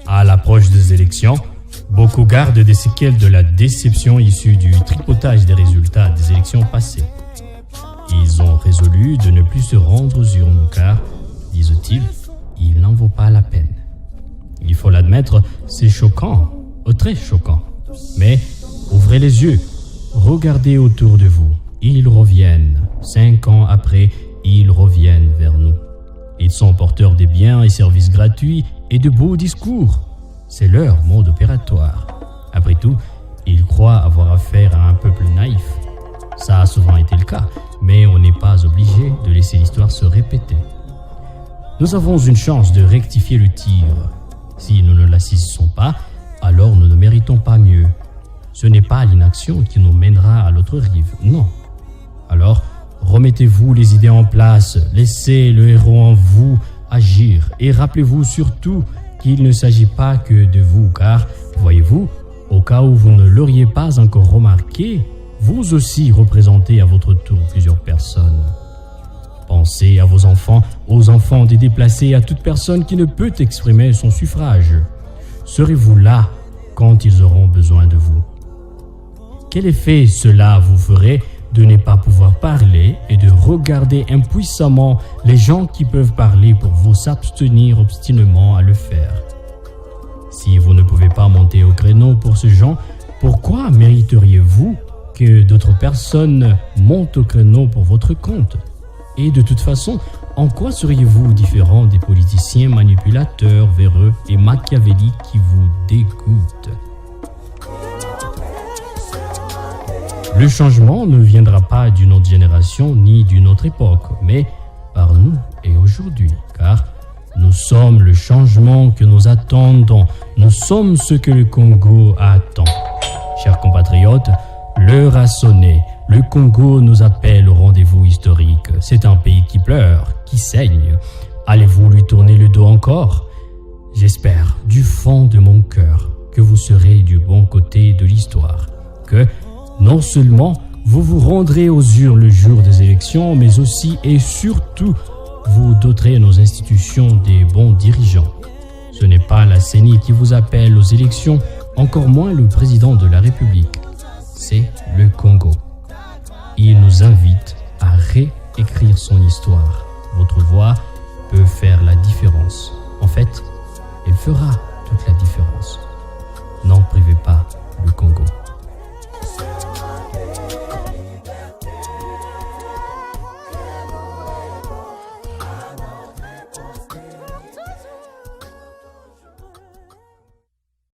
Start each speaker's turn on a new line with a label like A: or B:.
A: À l'approche des élections, beaucoup gardent des séquelles de la déception issue du tripotage des résultats des élections passées. Ils ont résolu de ne plus se rendre aux urnes car, disent-ils, il n'en vaut pas la peine. Il faut l'admettre, c'est choquant, très choquant. Mais ouvrez les yeux, regardez autour de vous. Ils reviennent. 5 ans après, ils reviennent vers nous. Ils sont porteurs des biens et services gratuits et de beaux discours. C'est leur mode opératoire. Après tout, ils croient avoir affaire à un peuple naïf. Ça a souvent été le cas, mais on n'est pas obligé de laisser l'histoire se répéter. Nous avons une chance de rectifier le tir. Si nous ne la saisissons pas, alors nous ne méritons pas mieux. Ce n'est pas l'inaction qui nous mènera à l'autre rive, non. Alors, remettez-vous les idées en place, laissez le héros en vous agir et rappelez-vous surtout qu'il ne s'agit pas que de vous car, voyez-vous, au cas où vous ne l'auriez pas encore remarqué, vous aussi représentez à votre tour plusieurs personnes. Pensez à vos enfants, aux enfants des déplacés, à toute personne qui ne peut exprimer son suffrage. Serez-vous là quand ils auront besoin de vous? Quel effet cela vous ferait de ne pas pouvoir parler et de regarder impuissamment les gens qui peuvent parler pour vous s'abstenir obstinément à le faire? Si vous ne pouvez pas monter au créneau pour ce genre, pourquoi mériteriez-vous que d'autres personnes montent au créneau pour votre compte? Et de toute façon, en quoi seriez-vous différent des politiciens manipulateurs, véreux et machiavéliques qui vous dégoûtent? Le changement ne viendra pas d'une autre génération ni d'une autre époque, mais par nous et aujourd'hui, car nous sommes le changement que nous attendons, nous sommes ce que le Congo attend. Chers compatriotes, l'heure a sonné, le Congo nous appelle au rendez-vous historique. C'est un pays qui pleure, qui saigne. Allez-vous lui tourner le dos encore? J'espère du fond de mon cœur que vous serez du bon côté de l'histoire, que non seulement vous vous rendrez aux urnes le jour des élections, mais aussi et surtout, vous doterez nos institutions des bons dirigeants. Ce n'est pas la CENI qui vous appelle aux élections, encore moins le président de la République. C'est le Congo. Il nous invite à réécrire son histoire. Votre voix peut faire la différence. En fait, elle fera toute la différence. N'en privez pas le Congo.